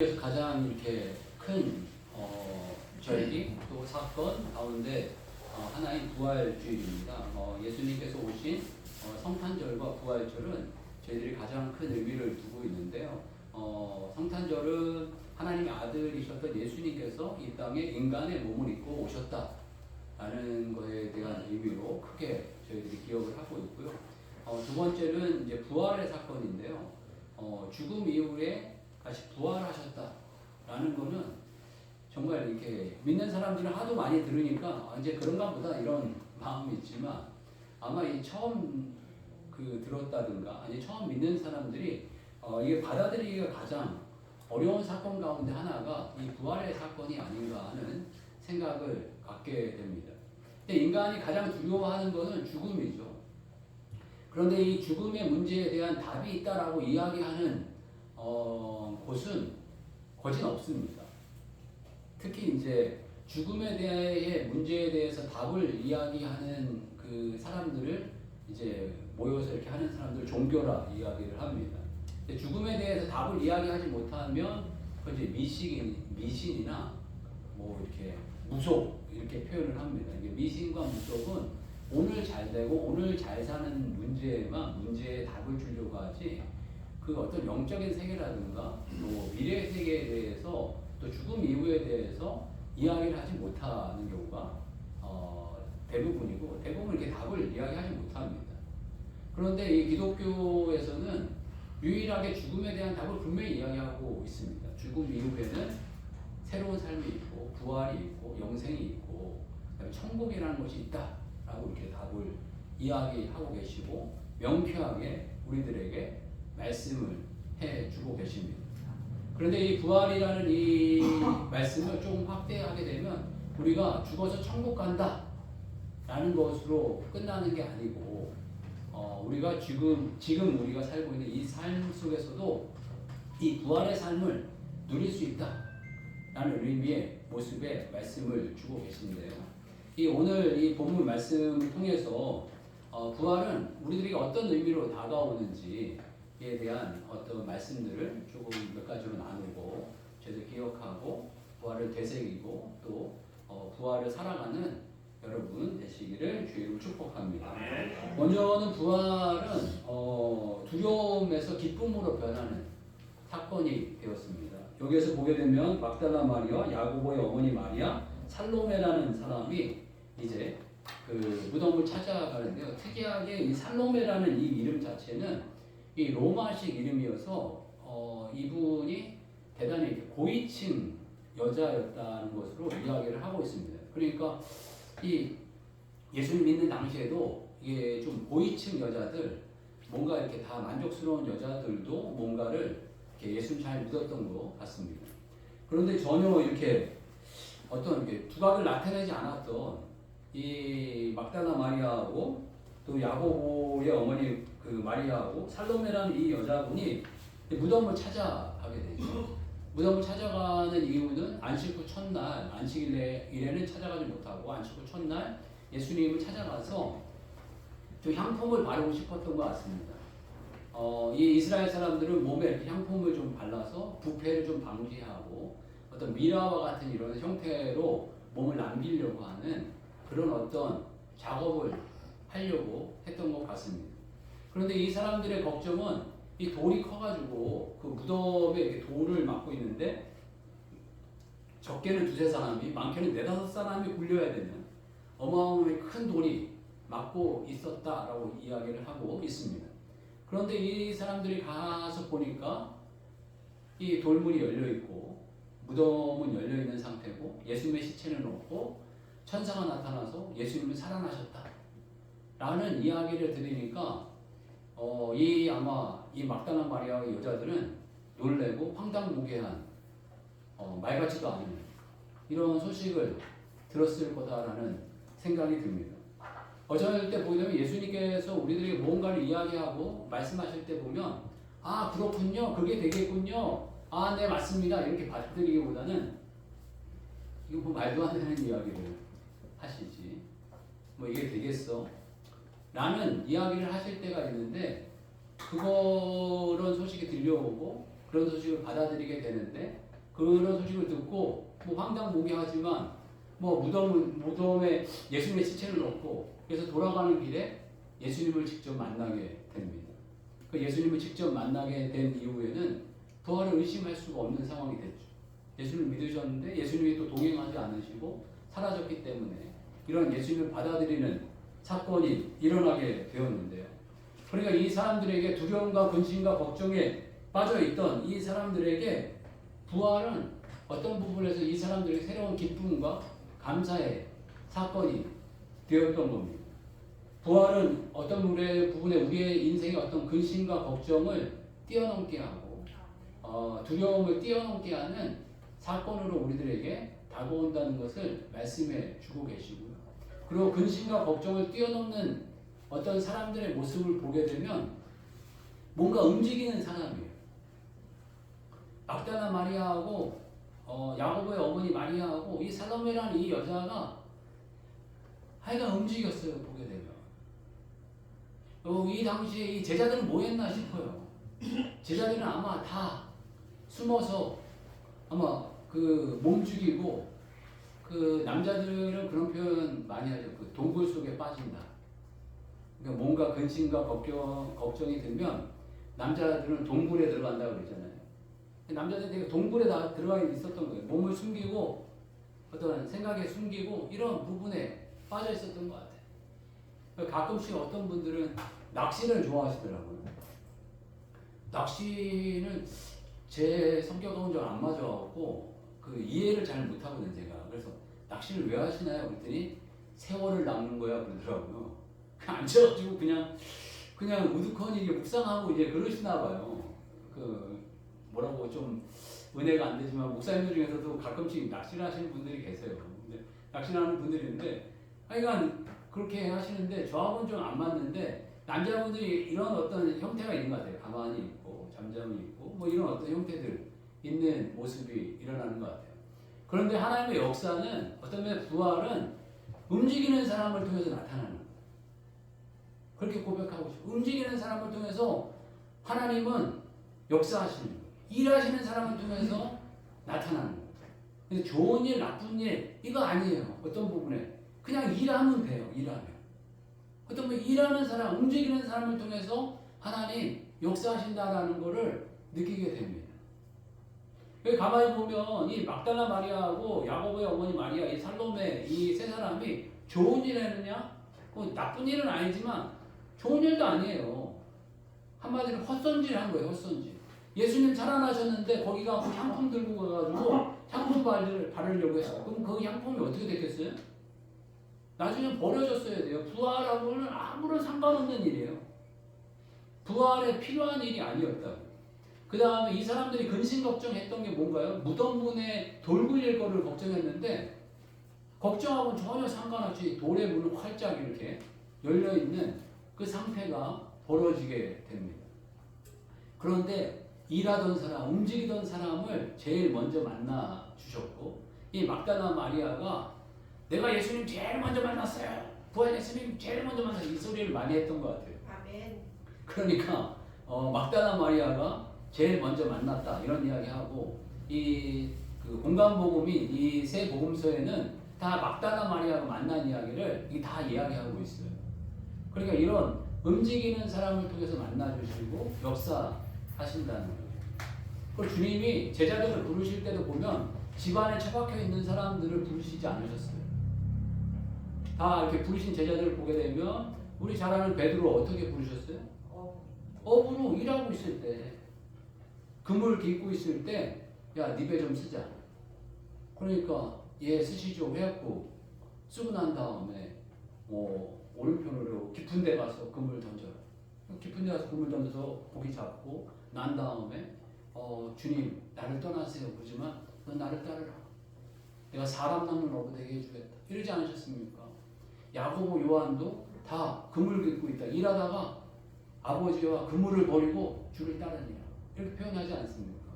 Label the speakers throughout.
Speaker 1: 그래서 가장 이렇게 큰 절기 또 사건 가운데 하나인 부활주일입니다. 예수님께서 오신 성탄절과 부활절은 저희들이 가장 큰 의미를 두고 있는데요. 성탄절은 하나님의 아들이셨던 예수님께서 이 땅에 인간의 몸을 입고 오셨다라는 것에 대한 의미로 크게 저희들이 기억을 하고 있고요. 두 번째는 이제 부활의 사건인데요. 죽음 이후에 다시 부활하셨다라는 거는 정말 이렇게 믿는 사람들은 하도 많이 들으니까 이제 그런가 보다 이런 마음이 있지만 아마 이 처음 들었다든가 아니 처음 믿는 사람들이 이게 받아들이기가 가장 어려운 사건 가운데 하나가 이 부활의 사건이 아닌가 하는 생각을 갖게 됩니다. 근데 인간이 가장 두려워하는 것은 죽음이죠. 그런데 이 죽음의 문제에 대한 답이 있다라고 이야기하는 곳은 거진 없습니다. 특히 이제 죽음에 대해 문제에 대해서 답을 이야기하는 그 사람들을 이제 모여서 이렇게 하는 사람들 종교라 이야기를 합니다. 근데 죽음에 대해서 답을 이야기하지 못하면 그 이제 미신이나 뭐 이렇게 무속 이렇게 표현을 합니다. 이게 미신과 무속은 오늘 잘 되고 오늘 잘 사는 문제에 답을 주려고 하지 그 어떤 영적인 세계라든가 또 미래 세계에 대해서 또 죽음 이후에 대해서 이야기를 하지 못하는 경우가 대부분이고 대부분 이렇게 답을 이야기하지 못합니다. 그런데 이 기독교에서는 유일하게 죽음에 대한 답을 분명히 이야기하고 있습니다. 죽음 이후에는 새로운 삶이 있고 부활이 있고 영생이 있고 그다음에 천국이라는 것이 있다라고 이렇게 답을 이야기하고 계시고 명쾌하게 우리들에게 말씀을 해주고 계십니다. 그런데 이 부활이라는 이 말씀을 조금 확대하게 되면 우리가 죽어서 천국 간다 라는 것으로 끝나는 게 아니고 우리가 지금 우리가 살고 있는 이 삶 속에서도 이 부활의 삶을 누릴 수 있다 라는 의미의 모습의 말씀을 주고 계신데요. 오늘 이 본문 말씀을 통해서 부활은 우리들에게 어떤 의미로 다가오는지에 대한 어떤 말씀들을 조금 몇 가지로 나누고 저희들 기억하고 부활을 되새기고 또 부활을 살아가는 여러분 되시기를 주의로 축복합니다. 먼저는 부활은 두려움에서 기쁨으로 변하는 사건이 되었습니다. 여기에서 보게 되면 막달라 마리아, 야고보의 어머니 마리아, 살로메라는 사람이 이제 그 무덤을 찾아가는데요. 특이하게 이 살로메라는 이 이름 자체는 이 로마식 이름이어서 이분이 대단히 고위층 여자였다는 것으로 이야기를 하고 있습니다. 그러니까 이 예수님 믿는 당시에도 이게 좀 고위층 여자들 뭔가 이렇게 다 만족스러운 여자들도 뭔가를 이렇게 예수님 잘 믿었던 것 같습니다. 그런데 전혀 이렇게 어떤 이렇게 두각을 나타내지 않았던 이 막달라 마리아하고 또 야고보의 어머니 그 마리아하고 살로메라는 이 여자분이 무덤을 찾아가게 되죠. 무덤을 찾아가는 이유는 안식 후 첫날, 안식일에는 찾아가지 못하고 안식 후 첫날 예수님을 찾아가서 좀 향품을 바르고 싶었던 것 같습니다. 이 이스라엘 사람들은 몸에 이렇게 향품을 좀 발라서 부패를 좀 방지하고 어떤 미라와 같은 이런 형태로 몸을 남기려고 하는 그런 어떤 작업을 하려고 했던 것 같습니다. 그런데 이 사람들의 걱정은 이 돌이 커가지고 그 무덤에 이렇게 돌을 막고 있는데 적게는 두세 사람이 많게는 네다섯 사람이 굴려야 되는 어마어마하게 큰 돌이 막고 있었다라고 이야기를 하고 있습니다. 그런데 이 사람들이 가서 보니까 이 돌문이 열려 있고 무덤은 열려 있는 상태고 예수님의 시체는 없고 천사가 나타나서 예수님은 살아나셨다 라는 이야기를 들으니까 아마 이 막달라 마리아의 여자들은 놀래고 황당무계한 말 같지도 않은 이런 소식을 들었을 거다라는 생각이 듭니다. 어쩔 때 보게 되면 예수님께서 우리들에게 무언가를 이야기하고 말씀하실 때 보면 아 그렇군요, 그게 되겠군요, 아 네 맞습니다 이렇게 받아들이기보다는 이거 뭐 말도 안 되는 이야기를 하시지 뭐 이게 되겠어 라는 이야기를 하실 때가 있는데 그런 소식이 들려오고 그런 소식을 받아들이게 되는데 그런 소식을 듣고 뭐 황당무계하지만 뭐 무덤에 예수님의 시체를 넣고 그래서 돌아가는 길에 예수님을 직접 만나게 됩니다. 그 예수님을 직접 만나게 된 이후에는 부활을 의심할 수가 없는 상황이 됐죠. 예수님을 믿으셨는데 예수님이 또 동행하지 않으시고 사라졌기 때문에 이런 예수님을 받아들이는 사건이 일어나게 되었는데요. 그러니까 이 사람들에게 두려움과 근심과 걱정에 빠져있던 이 사람들에게 부활은 어떤 부분에서 이 사람들의 새로운 기쁨과 감사의 사건이 되었던 겁니다. 부활은 어떤 부분에 우리의 인생의 어떤 근심과 걱정을 뛰어넘게 하고 두려움을 뛰어넘게 하는 사건으로 우리들에게 다가온다는 것을 말씀해 주고 계시고요. 그리고 근심과 걱정을 뛰어넘는 어떤 사람들의 모습을 보게 되면 뭔가 움직이는 사람이에요. 막달라 마리아하고 야고보의 어머니 마리아하고 이 살로메라는 이 여자가 하여간 움직였어요. 보게 되면 이 당시에 이 제자들은 뭐 했나 싶어요. 제자들은 아마 다 숨어서 아마 그 몸 죽이고 그 남자들은 그런 표현 많이 하죠. 그 동굴 속에 빠진다. 그러니까 뭔가 근심과 걱정이 들면 남자들은 동굴에 들어간다고 그러잖아요. 남자들이 되게 동굴에 다 들어가 있었던 거예요. 몸을 숨기고 어떤 생각에 숨기고 이런 부분에 빠져 있었던 것 같아요. 가끔씩 어떤 분들은 낚시를 좋아하시더라고요. 낚시는 제 성격하고는 좀 안 맞아갖고 그 이해를 잘 못하거든요, 제가. 그래서 낚시를 왜 하시나요? 그랬더니 세월을 낚는 거야 그러더라고요. 앉아가지고 그냥 우두커니 묵상하고 이제 그러시나 봐요. 그 뭐라고 좀 은혜가 안 되지만 목사님들 중에서도 가끔씩 낚시를 하시는 분들이 계세요. 근데 낚시를 하는 분들이 있는데 하여간 그렇게 하시는데 저하고는 좀 안 맞는데 남자분들이 이런 어떤 형태가 있는 것 같아요. 가만히 있고 잠잠히 있고 뭐 이런 어떤 형태들 있는 모습이 일어나는 것 같아요. 그런데 하나님의 역사는 어떤 면에 부활은 움직이는 사람을 통해서 나타나는 거예요. 그렇게 고백하고 싶어요. 움직이는 사람을 통해서 하나님은 역사하시는 거예요. 일하시는 사람을 통해서 나타나는 거예요. 근데 좋은 일, 나쁜 일 이거 아니에요. 어떤 부분에 그냥 일하면 돼요. 일하면. 어떤 뭐 일하는 사람, 움직이는 사람을 통해서 하나님 역사하신다라는 것을 느끼게 됩니다. 여기 가만히 보면 이 막달라 마리아하고 야고보의 어머니 마리아, 이 살로메 이 세 사람이 좋은 일 했느냐? 나쁜 일은 아니지만 좋은 일도 아니에요. 한마디로 헛손질 한 거예요. 헛손질. 예수님 살아나셨는데 거기 가서 향품 들고 가가지고 향품 바르려고 했어요. 그럼 그 향품이 어떻게 됐겠어요? 나중에 버려졌어야 돼요. 부활하고는 아무런 상관없는 일이에요. 부활에 필요한 일이 아니었다고. 그 다음에 이 사람들이 근심 걱정했던 게 뭔가요? 무덤분에 돌 굴릴 거를 걱정했는데 걱정하고는 전혀 상관없이 돌의 문은 활짝 이렇게 열려있는 그 상태가 벌어지게 됩니다. 그런데 일하던 사람, 움직이던 사람을 제일 먼저 만나 주셨고 이 막달라 마리아가 내가 예수님 제일 먼저 만났어요. 부활 예수님 제일 먼저 만났어요. 이 소리를 많이 했던 것 같아요.
Speaker 2: 아멘.
Speaker 1: 그러니까 막달라 마리아가 제일 먼저 만났다 이런 이야기하고 그 공간복음이 이 세 복음서에는 다 막달라 마리아가 만난 이야기를 다 이야기하고 있어요. 그러니까 이런 움직이는 사람을 통해서 만나주시고 역사하신다는 거예요. 그리고 주님이 제자들을 부르실 때도 보면 집안에 처박혀 있는 사람들을 부르시지 않으셨어요. 다 이렇게 부르신 제자들을 보게 되면 우리 잘 아는 베드로 어떻게 부르셨어요? 업으로 일하고 있을 때 그물 깃고 있을 때 야, 네 배 좀 쓰자. 그러니까 얘 쓰시죠 해갖고 쓰고 난 다음에 오른편으로 깊은 데 가서 그물 던져라. 깊은 데 가서 그물 던져서 고기 잡고 난 다음에 주님 나를 떠나세요. 그러지만 넌 나를 따르라. 내가 사람 낳는 어부 되게 해주겠다. 이러지 않으셨습니까? 야고보 요한도 다 그물 깃고 있다. 일하다가 아버지와 그물을 버리고 주를 따르니라. 이렇게 표현하지 않습니까?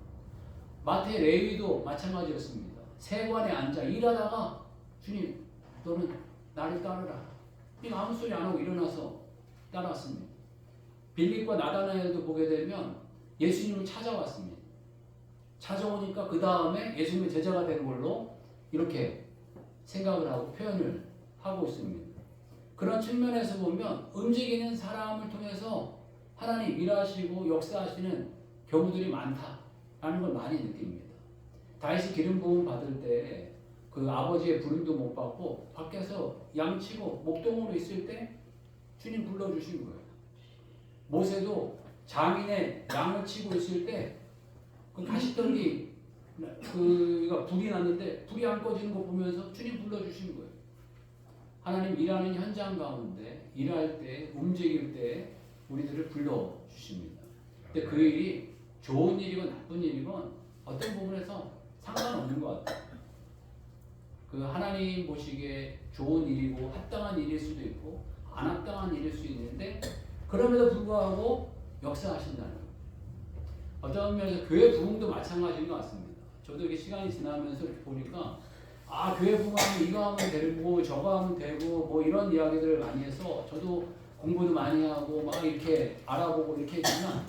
Speaker 1: 마태 레위도 마찬가지였습니다. 세관에 앉아 일하다가 주님 너는 나를 따르라. 이거 아무 소리 안 하고 일어나서 따라왔습니다. 빌립과 나다나엘도 보게 되면 예수님을 찾아왔습니다. 찾아오니까 그 다음에 예수님의 제자가 되는 걸로 이렇게 생각을 하고 표현을 하고 있습니다. 그런 측면에서 보면 움직이는 사람을 통해서 하나님 일하시고 역사하시는 경우들이 많다라는 걸 많이 느낍니다. 다윗이 기름 부음 받을 때 그 아버지의 부름도 못 받고 밖에서 양치고 목동으로 있을 때 주님 불러주신 거예요. 모세도 장인의 양을 치고 있을 때 그 가시떨기 그가 불이 났는데 불이 안 꺼지는 거 보면서 주님 불러주신 거예요. 하나님 일하는 현장 가운데 일할 때 움직일 때 우리들을 불러주십니다. 근데 그 일이 좋은 일이건 나쁜 일이건 어떤 부분에서 상관없는 것 같아요. 그 하나님 보시기에 좋은 일이고 합당한 일일 수도 있고 안 합당한 일일 수 있는데 그럼에도 불구하고 역사하신다는 거예요. 어떤 면에서 교회 부흥도 마찬가지인 것 같습니다. 저도 이렇게 시간이 지나면서 이렇게 보니까 교회 부흥하면 이거 하면 되고 저거 하면 되고 뭐 이런 이야기들을 많이 해서 저도 공부도 많이 하고 막 이렇게 알아보고 이렇게 했지만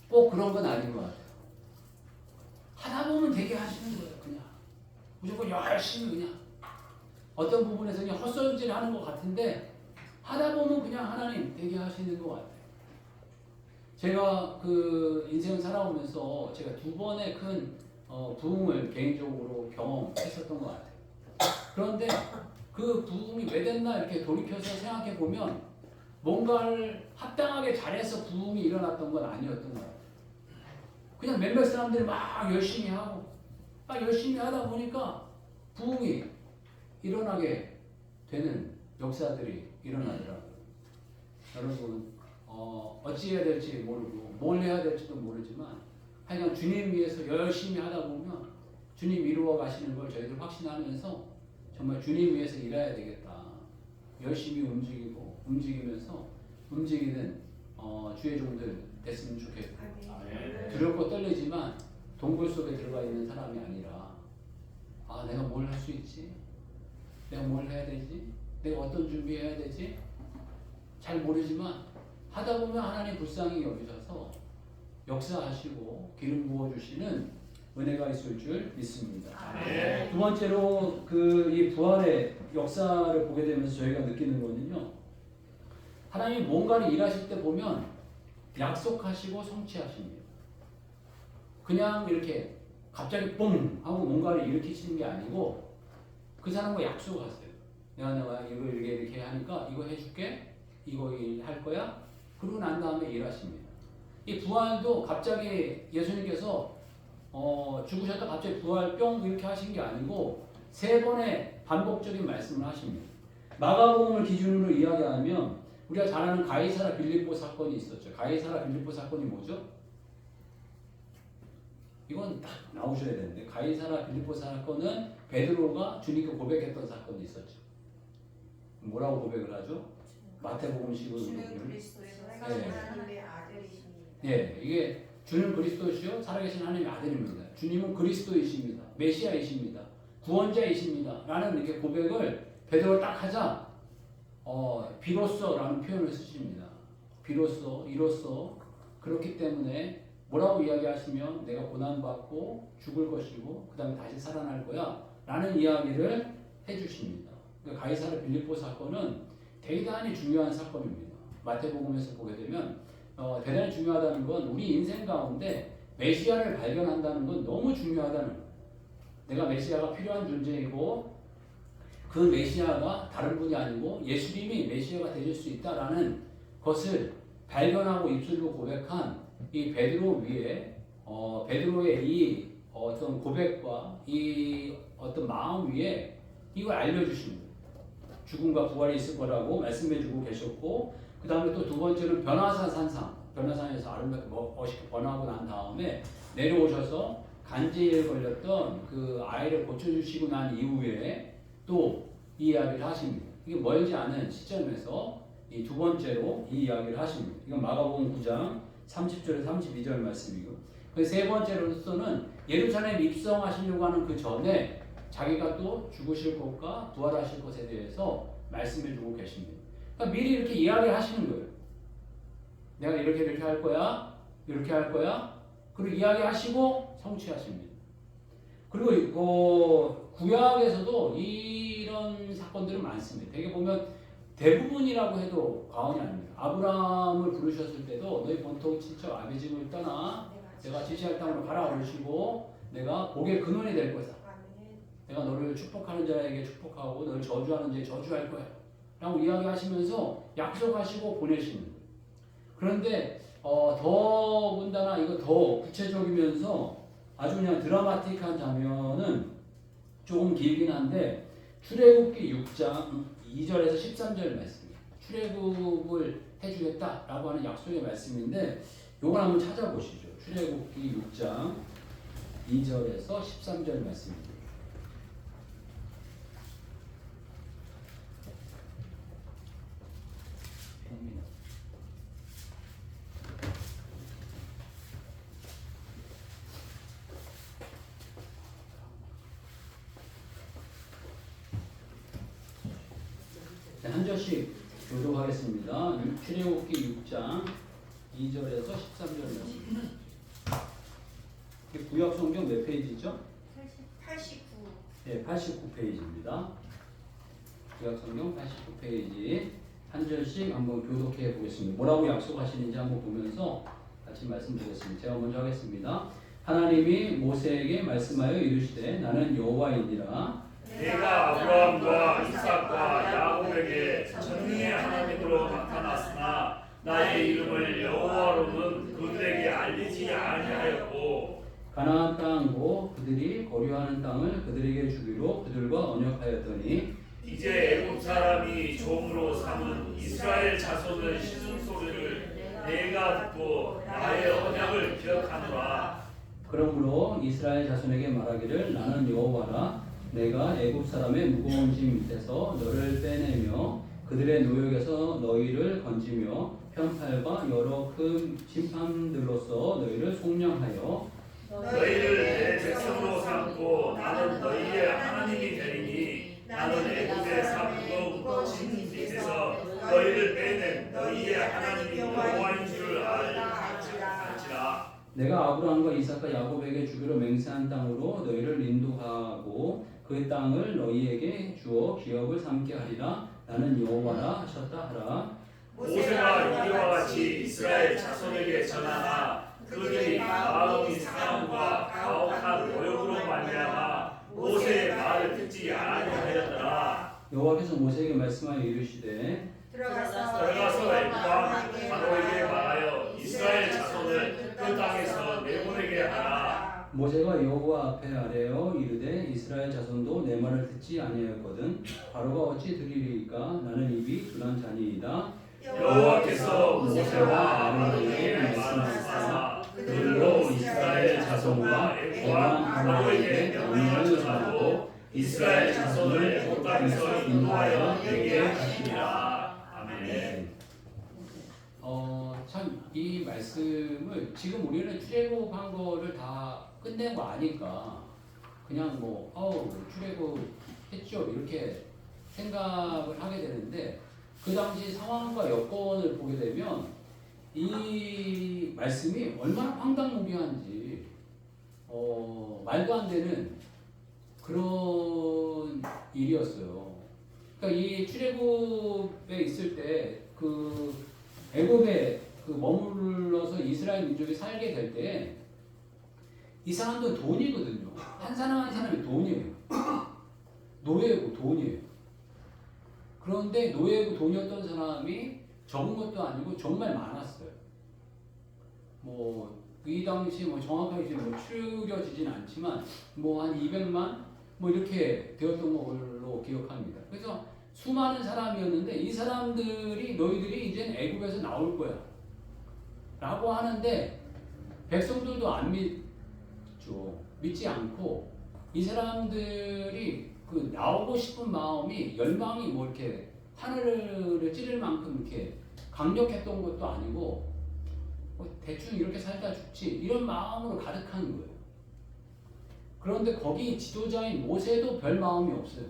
Speaker 1: 꼭 그런 건 아닌 것 같아요. 하다 보면 되게 하시는 거예요. 그냥 무조건 열심히 그냥 어떤 부분에서 그냥 헛손질 하는 것 같은데 하다 보면 그냥 하나님 되게 하시는 것 같아요. 제가 그 인생 살아오면서 제가 2번의 큰 부흥을 개인적으로 경험했었던 것 같아요. 그런데 그 부흥이 왜 됐나 이렇게 돌이켜서 생각해 보면 뭔가를 합당하게 잘해서 부흥이 일어났던 건 아니었던 것 같아요. 그냥 몇몇 사람들이 막 열심히 하고 막 열심히 하다 보니까 부흥이 일어나게 되는 역사들이 일어나더라고요. 여러분 어찌해야 될지 모르고 뭘 해야 될지도 모르지만 하여간 주님 위해서 열심히 하다 보면 주님 이루어 가시는 걸 저희들 확신하면서 정말 주님 위해서 일해야 되겠다. 열심히 움직이면서 움직이는 주의 종들 됐으면 좋겠고 두렵고 떨리지만 동굴 속에 들어가 있는 사람이 아니라 내가 뭘 할 수 있지? 내가 뭘 해야 되지? 내가 어떤 준비해야 되지? 잘 모르지만 하다 보면 하나님 불쌍히 여기셔서 역사하시고 기름 부어주시는 은혜가 있을 줄 믿습니다. 두 번째로 이 부활의 역사를 보게 되면서 저희가 느끼는 거는요. 하나님이 뭔가를 일하실 때 보면 약속하시고 성취하십니다. 그냥 이렇게 갑자기 뽕 하고 뭔가를 일으키시는 게 아니고 그 사람과 약속하세요. 내가 이거 이렇게 하니까 이거 해줄게. 이거 할 거야. 그러고 난 다음에 일하십니다. 이 부활도 갑자기 예수님께서 죽으셨다 갑자기 부활 뿅 이렇게 하신 게 아니고 3번의 반복적인 말씀을 하십니다. 마가복음을 기준으로 이야기하면 우리가 잘 아는 가이사라 빌립보 사건이 있었죠. 가이사라 빌립보 사건이 뭐죠? 이건 딱 나오셔야 되는데 가이사라 빌립보 사건은 베드로가 주님께 고백했던 사건이 있었죠. 뭐라고 고백을 하죠? 마태복음식으로
Speaker 2: 주는 그리스도에서 하나님의 아들이십니다.
Speaker 1: 예, 이게 주는 그리스도시요 살아계신 하나님의 아들입니다. 주님은 그리스도이십니다. 메시아이십니다. 구원자이십니다. 라는 이렇게 고백을 베드로가 딱 하자 비로소라는 표현을 쓰십니다. 비로소, 이로써 그렇기 때문에 뭐라고 이야기하시면 내가 고난받고 죽을 것이고 그 다음에 다시 살아날 거야 라는 이야기를 해주십니다. 그러니까 가이사라 빌립보 사건은 대단히 중요한 사건입니다. 마태복음에서 보게 되면 대단히 중요하다는 건 우리 인생 가운데 메시아를 발견한다는 건 너무 중요하다는 거예요. 내가 메시아가 필요한 존재이고 그 메시아가 다른 분이 아니고 예수님이 메시아가 되실 수 있다라는 것을 발견하고 입술로 고백한 이 베드로 위에 베드로의 이 어떤 고백과 이 어떤 마음 위에 이걸 알려주신 거예요. 죽음과 부활이 있을 거라고 말씀해주고 계셨고 그 다음에 또 2번째는 변화산 산상 변화산에서 아름답게 멋있게 번화하고 난 다음에 내려오셔서 간질에 걸렸던 그 아이를 고쳐주시고 난 이후에 또 이 이야기를 하십니다. 이게 멀지 않은 시점에서 이 2번째로 이 이야기를 하십니다. 이건 마가복음 9장 30절에서 32절 말씀이고 그 3번째로서는 예루살렘 입성하시려고 하는 그 전에 자기가 또 죽으실 것과 부활하실 것에 대해서 말씀해 주고 계십니다. 그러니까 미리 이렇게 이야기하시는 거예요. 내가 이렇게 할 거야. 이렇게 할 거야. 그리고 이야기하시고 성취하십니다. 그리고 구약에서도 이런 사건들은 많습니다. 되게 보면 대부분이라고 해도 과언이 아닙니다. 아브라함을 부르셨을 때도 너희 본토 친척 아비 집을 떠나 내가 지시할 땅으로 가라 그러시고 내가 복의 근원이 될 거다. 내가 너를 축복하는 자에게 축복하고 너를 저주하는 자에게 저주할 거야. 라고 이야기하시면서 약속하시고 보내시는 거예요. 그런데 더군다나 이거 더 구체적이면서 아주 그냥 드라마틱한 장면은 조금 길긴 한데 출애굽기 6장 2절에서 13절 말씀이에요. 출애굽을 해주겠다라고 하는 약속의 말씀인데 요걸 한번 찾아보시죠. 출애굽기 6장 2절에서 13절 말씀입니다. 한 절씩 교독하겠습니다. 출애굽기 6장 2절에서 13절 말씀. 구약 성경 몇 페이지죠?
Speaker 2: 89.
Speaker 1: 네, 89페이지입니다. 구약 성경 89페이지 한 절씩 한번 교독해 보겠습니다. 뭐라고 약속하시는지 한번 보면서 같이 말씀드리겠습니다. 제가 먼저 하겠습니다. 하나님이 모세에게 말씀하여 이르시되 나는 여호와이니라.
Speaker 3: 내가 아브라함과 이삭과 야곱에게 전능의 하나님으로 나타났으나 나의 이름을 여호와로는 그들에게 알리지 아니하였고
Speaker 1: 가나안 땅고 그들이 거류하는 땅을 그들에게 주기로 그들과 언약하였더니
Speaker 3: 이제 애굽 사람이 종으로 삼은 이스라엘 자손의 신음소리를 내가 듣고 나의 언약을 기억하노라.
Speaker 1: 그러므로 이스라엘 자손에게 말하기를 나는 여호와라. 내가 애굽 사람의 무거운 짐 밑에서 너를 빼내며 그들의 노역에서 너희를 건지며 편팔과 여러 큰 심판들로서 너희를 속량하여
Speaker 3: 너희를 내 백성으로 삼고 나는 너희의 하나님이 되리니 나는 애굽의 무거운 짐 밑에서 너희를 빼낸 너희의 하나님이 여호와인 줄 알지라.
Speaker 1: 내가 아브라함과 이삭과 야곱에게 주기로 맹세한 땅으로 너희를 인도하고 그 땅을 너희에게 주어 기업을 삼게 하리라. 나는 여호와라 하셨다 하라.
Speaker 3: 모세가 이와 같이 이스라엘 자손에게 전하나 그들이 마음이 상함과 가혹한 노역으로 말미암아 모세의 말을 듣지 아니하였더라.
Speaker 1: 여호와께서 모세에게 말씀하여 이르시되
Speaker 3: 들어가서 애굽과 바로에게 말하여 이스라엘 자손을 그 땅에서 내보내게 하라.
Speaker 1: 모세가 여호와 앞에 아뢰어 이르되 이스라엘 자손도 내 말을 듣지 아니하였거든 바로가 어찌 들으리이까 나는 입이 둔한 자니이다.
Speaker 3: 여호와께서 모세와 아론에게 말씀하사 그들로 이스라엘 자손과 애굽과 바로에게 명령을 전하고 이스라엘 자손을 애굽 땅에서 인도하여 내게 하시니라. 아멘.
Speaker 1: 참 이 말씀을 지금 우리는 출애굽한 거를 다 끝낸 거 아니까 그냥 출애굽 했죠 이렇게 생각을 하게 되는데 그 당시 상황과 여건을 보게 되면 이 말씀이 얼마나 황당무계한지 말도 안 되는 그런 일이었어요. 그러니까 이 출애굽에 있을 때 그 애굽에 머물러서 이스라엘 민족이 살게 될 때 이 사람들은 돈이거든요. 한 사람 한 사람이 돈이에요. 노예고 돈이에요. 그런데 노예고 돈이었던 사람이 적은 것도 아니고 정말 많았어요. 이 당시 정확하게 지금 추려지진 않지만 한 200만 이렇게 되었던 걸로 기억합니다. 그래서 수많은 사람이었는데 이 사람들이 너희들이 이제 애굽에서 나올 거야 라고 하는데 백성들도 안 믿지 않고 이 사람들이 나오고 싶은 마음이 열망이 이렇게 하늘을 찌를 만큼 이렇게 강력했던 것도 아니고 대충 이렇게 살다 죽지 이런 마음으로 가득한 거예요. 그런데 거기 지도자인 모세도 별 마음이 없어요.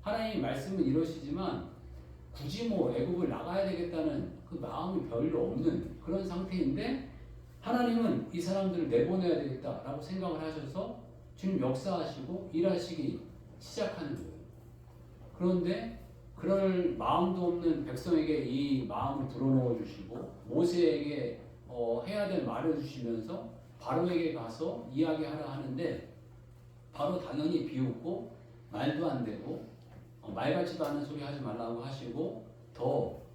Speaker 1: 하나님의 말씀은 이러시지만 굳이 애굽을 나가야 되겠다는 그 마음이 별로 없는 그런 상태인데 하나님은 이 사람들을 내보내야 되겠다라고 생각을 하셔서 주님 역사하시고 일하시기 시작하는 거예요. 그런데 그럴 마음도 없는 백성에게 이 마음을 불어넣어 주시고 모세에게 해야 될 말을 주시면서 바로에게 가서 이야기하라 하는데 바로 당연히 비웃고 말도 안 되고 말 같지도 않은 소리 하지 말라고 하시고 더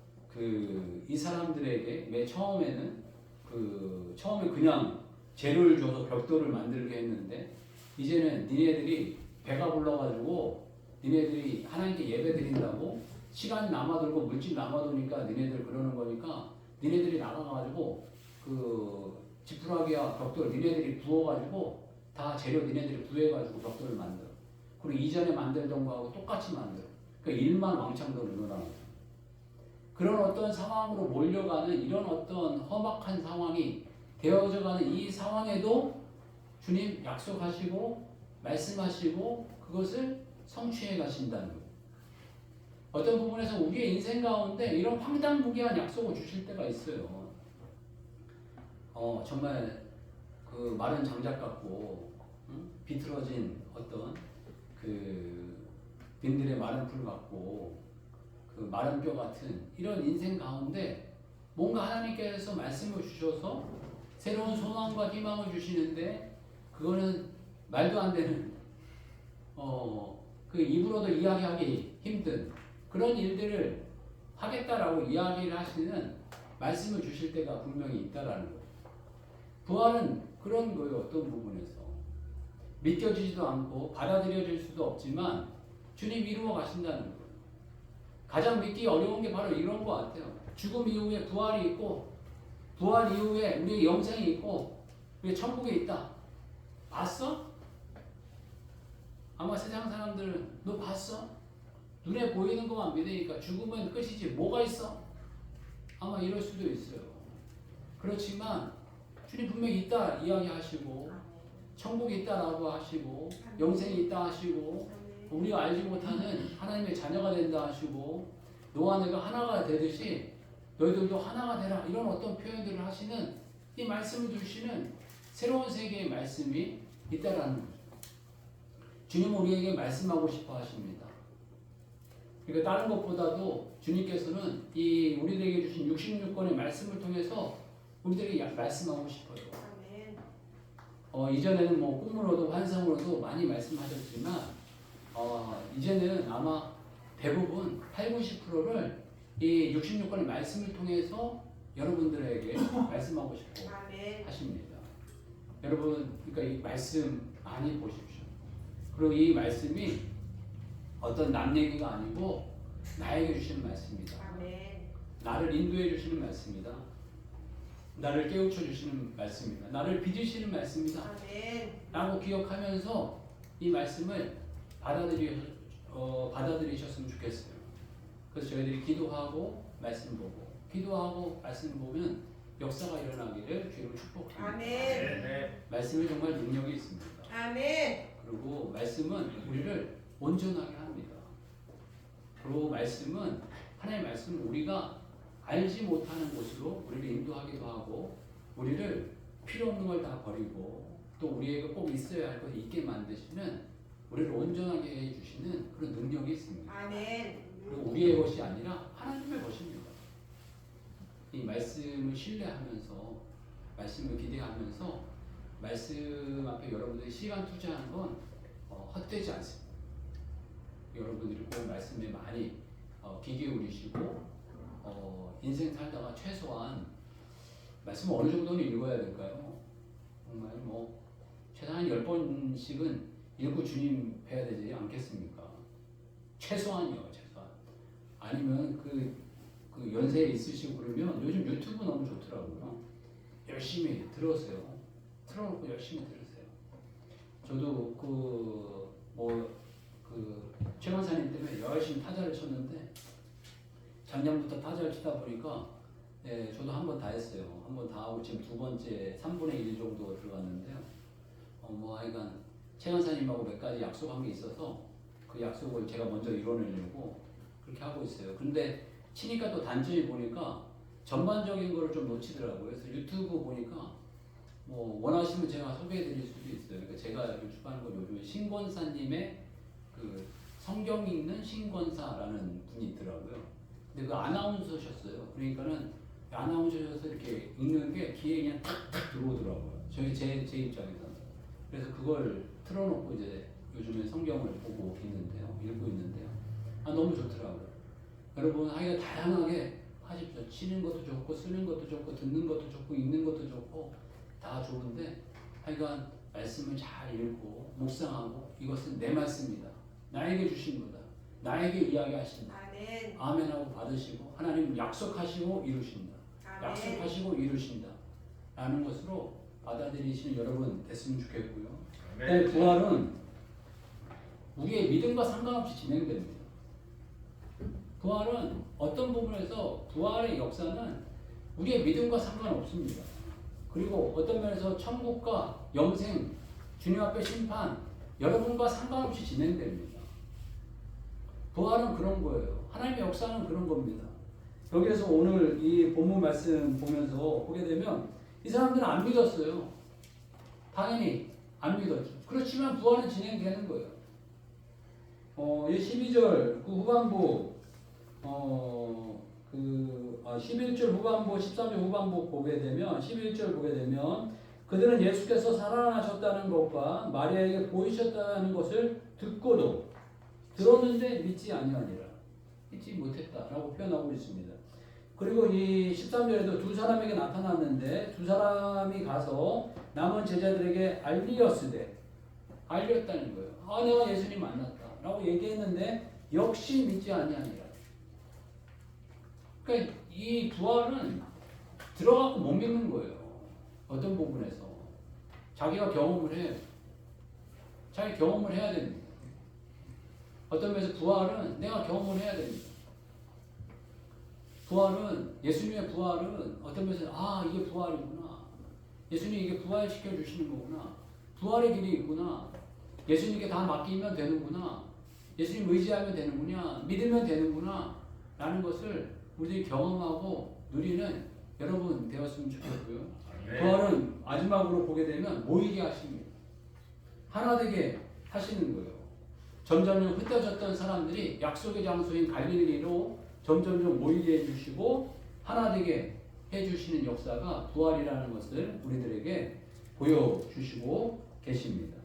Speaker 1: 이 사람들에게 맨 처음에는 처음에 그냥 재료를 줘서 벽돌을 만들게 했는데 이제는 니네들이 배가 불러가지고 니네들이 하나님께 예배 드린다고 시간 남아돌고 물질 남아도니까 니네들 그러는 거니까 니네들이 나가가지고 지푸라기와 벽돌 니네들이 부어가지고 다 재료 니네들이 구해가지고 벽돌을 만들어. 그리고 이전에 만들던 거하고 똑같이 만들어. 그러니까 일만 왕창 더 늘어나는 거죠. 그런 어떤 상황으로 몰려가는 이런 어떤 험악한 상황이 되어져가는 이 상황에도 주님 약속하시고 말씀하시고 그것을 성취해 가신다는 거예요. 어떤 부분에서 우리의 인생 가운데 이런 황당무계한 약속을 주실 때가 있어요. 정말 마른 장작 같고 비틀어진 어떤 빈들의 마른 풀 같고 마른 뼈 같은 이런 인생 가운데 뭔가 하나님께서 말씀을 주셔서 새로운 소망과 희망을 주시는데 그거는 말도 안 되는 입으로도 이야기하기 힘든 그런 일들을 하겠다라고 이야기를 하시는 말씀을 주실 때가 분명히 있다라는 거예요. 부활은 그런 거예요. 어떤 부분에서 믿겨지지도 않고 받아들여질 수도 없지만 주님 이루어 가신다는 거예요. 가장 믿기 어려운 게 바로 이런 것 같아요. 죽음 이후에 부활이 있고 부활 이후에 우리의 영생이 있고 우리 천국에 있다. 봤어? 아마 세상 사람들은 너 봤어? 눈에 보이는 것만 믿으니까 죽으면 끝이지 뭐가 있어? 아마 이럴 수도 있어요. 그렇지만 주님 분명히 있다 이야기하시고 천국이 있다라고 하시고 영생이 있다 하시고 우리가 알지 못하는 하나님의 자녀가 된다 하시고 너와 내가 하나가 되듯이 너희들도 하나가 되라 이런 어떤 표현들을 하시는 이 말씀을 주시는 새로운 세계의 말씀이 있다라는 거죠. 주님 우리에게 말씀하고 싶어 하십니다. 그러니까 다른 것보다도 주님께서는 이 우리들에게 주신 66권의 말씀을 통해서 우리들에게 말씀하고 싶어요. 이전에는 뭐 꿈으로도 환상으로도 많이 말씀하셨지만 이제는 아마 대부분 80~90%를 이 66권의 말씀을 통해서 여러분들에게 말씀하고 싶어 하십니다. 여러분 그러니까 이 말씀 많이 보십시오. 그리고 이 말씀이 어떤 남 얘기가 아니고 나에게 주시는 말씀입니다. 나를 인도해 주시는 말씀입니다. 나를 깨우쳐 주시는 말씀입니다. 나를 빚으시는 말씀입니다. 라고 기억하면서 이 말씀을 받아들이셨으면 좋겠어요. 그래서 저희들이 기도하고 말씀 보고 기도하고 말씀 보면 역사가 일어나기를 주로 축복합니다. 말씀이 정말 능력이 있습니다. 그리고 말씀은 우리를 온전하게 합니다. 그리고 말씀은 하나님의 말씀은 우리가 알지 못하는 곳으로 우리를 인도하기도 하고 우리를 필요 없는 걸 다 버리고 또 우리에게 꼭 있어야 할 것이 있게 만드시는 우리를 온전하게 해주시는 그런 능력이 있습니다. 그리고 우리의 것이 아니라 하나님의 것입니다. 이 말씀을 신뢰하면서 말씀을 기대하면서 말씀 앞에 여러분들이 시간 투자하는 건 헛되지 않습니다. 여러분들이 꼭 말씀에 많이 귀 기울이시고 인생 살다가 최소한 말씀을 어느 정도는 읽어야 될까요? 정말 뭐 최소한 10번씩은 읽고 주님 뵈야 되지 않겠습니까? 최소한이요, 최소한. 아니면 그 연세에 있으시고 그러면 요즘 유튜브 너무 좋더라고요. 열심히 들으세요. 틀어놓고 열심히 들으세요. 저도 최 강사님 때문에 열심히 타자를 쳤는데 작년부터 타자를 치다 보니까 저도 한 번 다 했어요. 한 번 다 하고 지금 두 번째 3분의 1 정도 들어갔는데요. 하여간 최 강사님하고 몇 가지 약속한 게 있어서 그 약속을 제가 먼저 이뤄내려고 그렇게 하고 있어요. 그런데 치니까 또 단점이 보니까 전반적인 거를 좀 놓치더라고요. 그래서 유튜브 보니까 뭐 원하시면 제가 소개해드릴 수도 있어요. 그러니까 제가 연습하는 건 요즘에 신권사님의 그 성경 읽는 신권사라는 분이 있더라고요. 근데 그 아나운서셨어요. 그러니까는 아나운서셔서 이렇게 읽는 게 귀에 그냥 탁탁 들어오더라고요. 제 입장에서는. 그래서 그걸 틀어놓고 이제 요즘에 성경을 보고 있는데요. 읽고 있는데요. 너무 좋더라고요. 여러분 하여간 다양하게 하십시오. 치는 것도 좋고 쓰는 것도 좋고 듣는 것도 좋고 읽는 것도 좋고 다 좋은데 하여간 말씀을 잘 읽고 묵상하고 이것은 내 말씀이다. 나에게 주신 거다. 나에게 이야기하신다.
Speaker 2: 아멘.
Speaker 1: 아멘하고 받으시고 하나님 약속하시고 이루신다.
Speaker 2: 아멘.
Speaker 1: 약속하시고 이루신다. 라는 것으로 받아들이시는 여러분 됐으면 좋겠고요.
Speaker 3: 아멘.
Speaker 1: 부활은 우리의 믿음과 상관없이 진행됩니다. 부활은 어떤 부분에서 부활의 역사는 우리의 믿음과 상관없습니다. 그리고 어떤 면에서 천국과 영생, 주님 앞에 심판, 여러분과 상관없이 진행됩니다. 부활은 그런 거예요. 하나님의 역사는 그런 겁니다. 여기에서 오늘 이 본문 말씀 보면서 보게 되면 이 사람들은 안 믿었어요. 당연히 안 믿었죠. 그렇지만 부활은 진행되는 거예요. 12절 그 후반부 11절 후반부 13절 후반부 보게 되면 11절 보게 되면 그들은 예수께서 살아나셨다는 것과 마리아에게 보이셨다는 것을 듣고도 들었는데 믿지 아니하니라. 믿지 못했다라고 표현하고 있습니다. 그리고 이 13절에도 두 사람에게 나타났는데 두 사람이 가서 남은 제자들에게 알렸다는 거예요. 내가 예수님 만났다 라고 얘기했는데 역시 믿지 아니하니라. 그러니까 이 부활은 들어가고 못 믿는 거예요. 어떤 부분에서 자기가 경험을 해요. 자기 경험을 해야 됩니다. 어떤 면에서 부활은 내가 경험을 해야 됩니다. 부활은 예수님의 부활은 어떤 면에서 이게 부활이구나. 예수님이 이게 부활시켜 주시는 거구나. 부활의 길이 있구나. 예수님께 다 맡기면 되는구나. 예수님 의지하면 되는구나. 믿으면 되는구나. 라는 것을 우리들이 경험하고 누리는 여러분 되었으면 좋겠고요. 부활은 마지막으로 보게 되면 모이게 하십니다. 하나 되게 하시는 거예요. 점점점 흩어졌던 사람들이 약속의 장소인 갈릴리로 점점점 모이게 해주시고 하나 되게 해주시는 역사가 부활이라는 것을 우리들에게 보여주시고 계십니다.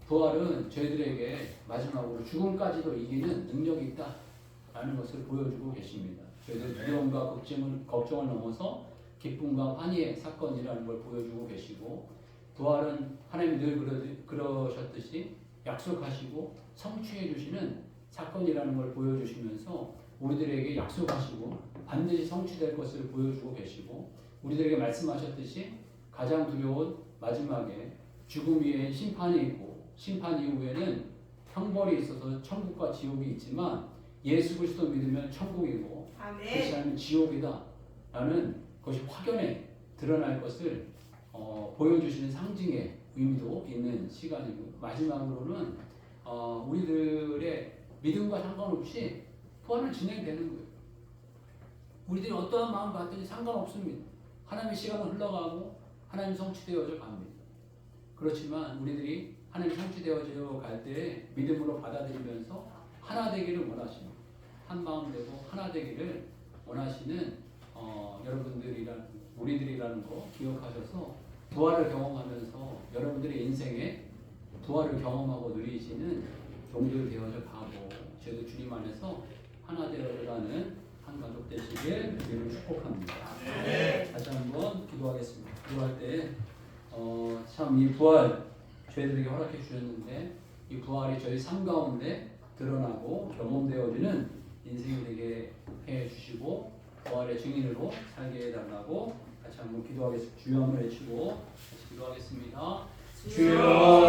Speaker 1: 부활은 저희들에게 마지막으로 죽음까지도 이기는 능력이 있다라는 것을 보여주고 계십니다. 저희들 두려움과 걱정을 넘어서 기쁨과 환희의 사건이라는 걸 보여주고 계시고 부활은 하나님이 늘 그러셨듯이 약속하시고 성취해 주시는 사건이라는 걸 보여주시면서 우리들에게 약속하시고 반드시 성취될 것을 보여주고 계시고 우리들에게 말씀하셨듯이 가장 두려운 마지막에 죽음 위에 심판이 있고 심판 이후에는 형벌이 있어서 천국과 지옥이 있지만 예수 그리스도 믿으면 천국이고 그렇지 않으면 지옥이다 라는 것이 확연히 드러날 것을 보여주시는 상징의 의미도 있는 시간이고 마지막으로는 우리들의 믿음과 상관없이 부활은 진행되는 거예요. 우리들이 어떠한 마음 갖든지 상관없습니다. 하나님의 시간은 흘러가고 하나님 성취되어져 갑니다. 그렇지만 우리들이 하나님 성취되어져 갈 때 믿음으로 받아들이면서 하나 되기를 원하십니다. 한 마음 되고 하나 되기를 원하시는 우리들이라는 거 기억하셔서 부활을 경험하면서 여러분들의 인생에 부활을 경험하고 누리시는 종들 되어져 가고 저희도 주님 안에서 하나 되어가는 한 가족 되시길 주님을 축복합니다. 다시 한번 기도하겠습니다. 기도할 때 참 이 부활 저희들에게 허락해 주셨는데 이 부활이 저희 삶 가운데 드러나고 경험되어지는 인생이 되게 해 주시고 부활의 증인으로 살게 해달라고 같이 한번 기도하겠습니다. 주여 한번 외치고 같이 기도하겠습니다.
Speaker 3: 주여